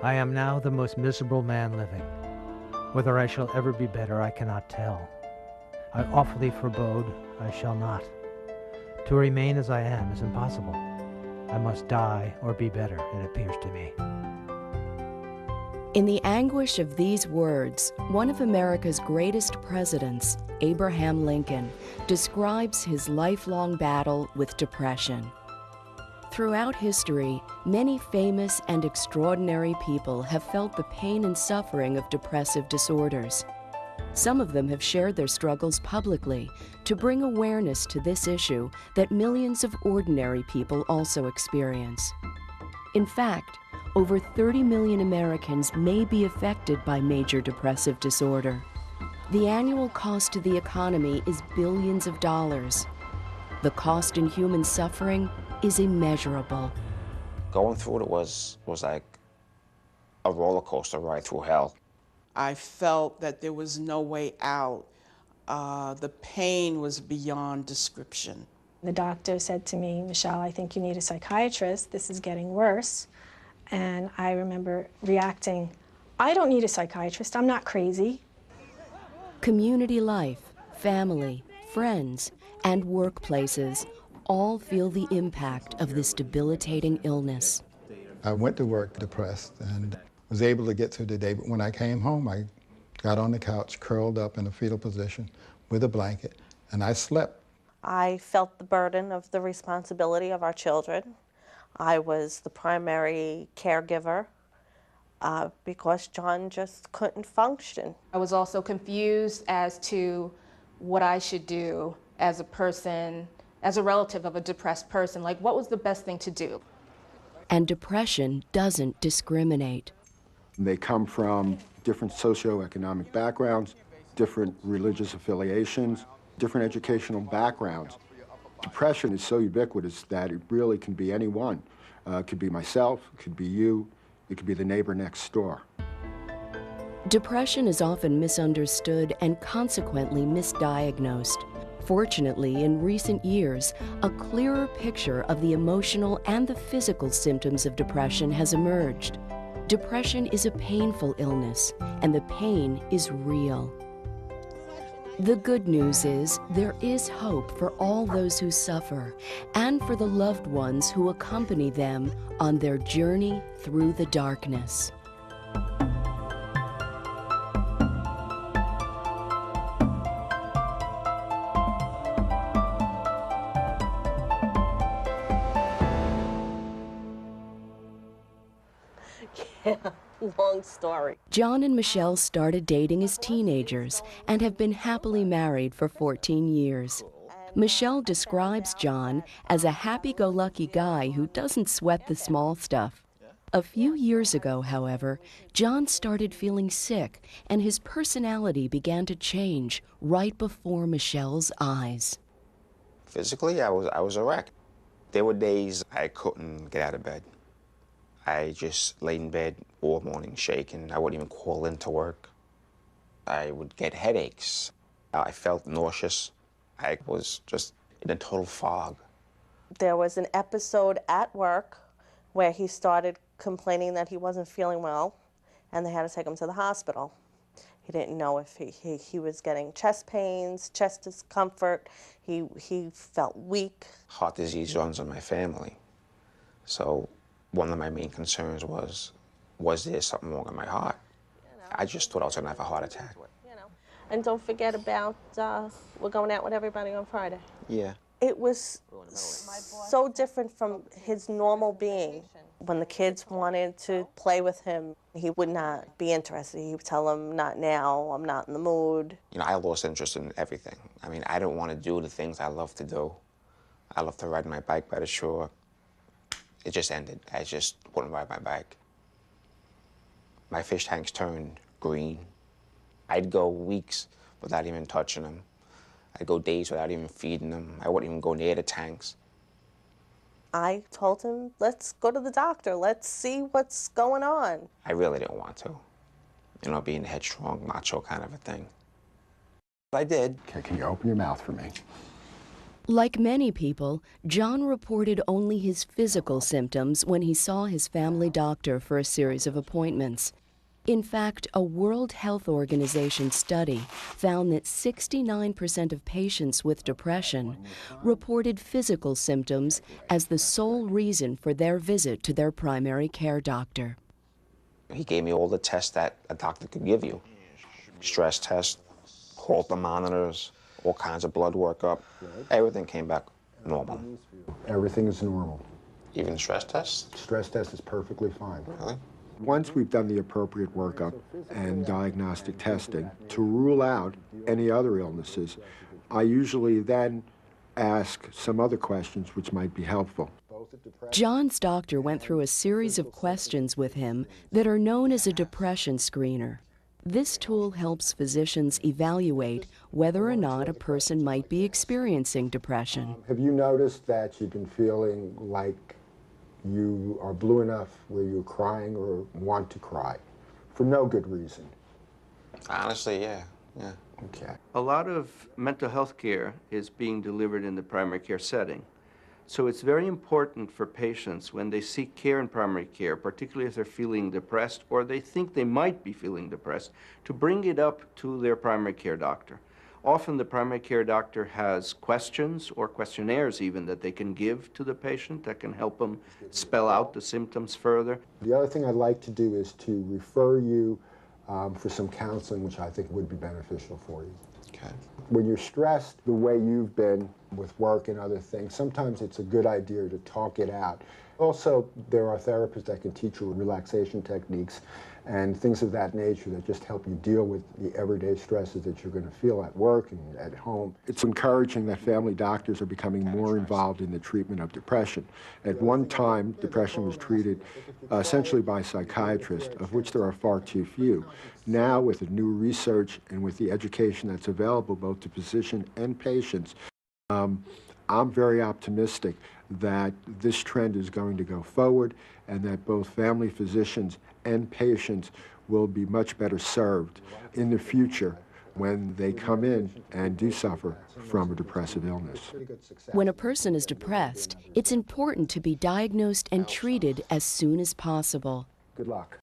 I am now the most miserable man living. Whether I shall ever be better, I cannot tell. I awfully forebode I shall not. To remain as I am is impossible. I must die or be better, it appears to me. In the anguish of these words, one of America's greatest presidents, Abraham Lincoln, describes his lifelong battle with depression. Throughout history, many famous and extraordinary people have felt the pain and suffering of depressive disorders. Some of them have shared their struggles publicly to bring awareness to this issue that millions of ordinary people also experience. In fact, over 30 million Americans may be affected by major depressive disorder. The annual cost to the economy is billions of dollars. The cost in human suffering is immeasurable. Going through it was like a roller coaster ride through hell. I felt that there was no way out. The pain was beyond description. The doctor said to me, "Michelle, I think you need a psychiatrist. This is getting worse." And I remember reacting, "I don't need a psychiatrist. I'm not crazy." Community life, family, friends, and workplaces all feel the impact of this debilitating illness. I went to work depressed and was able to get through the day, but when I came home, I got on the couch, curled up in a fetal position with a blanket, and I slept. I felt the burden of the responsibility of our children. I was the primary caregiver because John just couldn't function. I was also confused as to what I should do as a person, as a relative of a depressed person. Like, what was the best thing to do? And depression doesn't discriminate. They come from different socioeconomic backgrounds, different religious affiliations, different educational backgrounds. Depression is so ubiquitous that it really can be anyone. It could be myself, it could be you, it could be the neighbor next door. Depression is often misunderstood and consequently misdiagnosed. Fortunately, in recent years, a clearer picture of the emotional and the physical symptoms of depression has emerged. Depression is a painful illness, and the pain is real. The good news is there is hope for all those who suffer and for the loved ones who accompany them on their journey through the darkness. Yeah, long story. John and Michelle started dating as teenagers and have been happily married for 14 years. Michelle describes John as a happy-go-lucky guy who doesn't sweat the small stuff. A few years ago, however, John started feeling sick and his personality began to change right before Michelle's eyes. Physically, I was a wreck. There were days I couldn't get out of bed. I just laid in bed all morning shaking. I wouldn't even call in to work. I would get headaches. I felt nauseous. I was just in a total fog. There was an episode at work where he started complaining that he wasn't feeling well, and they had to take him to the hospital. He didn't know if he was getting chest pains, chest discomfort. He felt weak. Heart disease runs in my family. So one of my main concerns was there something wrong in my heart? I just thought I was going to have a heart attack. And don't forget about, we're going out with everybody on Friday. Yeah. It was so different from his normal being. When the kids wanted to play with him, he would not be interested. He would tell them, "Not now, I'm not in the mood." You know, I lost interest in everything. I mean, I didn't want to do the things I love to do. I love to ride my bike by the shore. It just ended. I just wouldn't ride my bike. My fish tanks turned green. I'd go weeks without even touching them. I'd go days without even feeding them. I wouldn't even go near the tanks. I told him, "Let's go to the doctor. Let's see what's going on." I really didn't want to. You know, being a headstrong, macho kind of a thing. I did. Okay, can you open your mouth for me? Like many people, John reported only his physical symptoms when he saw his family doctor for a series of appointments. In fact, a World Health Organization study found that 69% of patients with depression reported physical symptoms as the sole reason for their visit to their primary care doctor. He gave me all the tests that a doctor could give you. Stress tests, Holter monitors, all kinds of blood workup. Everything came back normal. Everything is normal. Even stress tests? Stress test is perfectly fine. Really? Once we've done the appropriate workup and diagnostic testing to rule out any other illnesses, I usually then ask some other questions which might be helpful. John's doctor went through a series of questions with him that are known as a depression screener. This tool helps physicians evaluate whether or not a person might be experiencing depression. Have you noticed that you've been feeling like you are blue enough where you're crying or want to cry for no good reason? Honestly, yeah. Okay. A lot of mental health care is being delivered in the primary care setting. So it's very important for patients when they seek care in primary care, particularly if they're feeling depressed or they think they might be feeling depressed, to bring it up to their primary care doctor. Often the primary care doctor has questions or questionnaires even that they can give to the patient that can help them spell out the symptoms further. The other thing I'd like to do is to refer you for some counseling, which I think would be beneficial for you. Okay. When you're stressed the way you've been with work and other things, sometimes it's a good idea to talk it out. Also, there are therapists that can teach you relaxation techniques and things of that nature that just help you deal with the everyday stresses that you're going to feel at work and at home. It's encouraging that family doctors are becoming more involved in the treatment of depression. At one time, depression was treated essentially by psychiatrists, of which there are far too few. Now, with the new research and with the education that's available both to physicians and patients, I'm very optimistic that this trend is going to go forward and that both family physicians and patients will be much better served in the future when they come in and do suffer from a depressive illness. When a person is depressed, it's important to be diagnosed and treated as soon as possible. Good luck.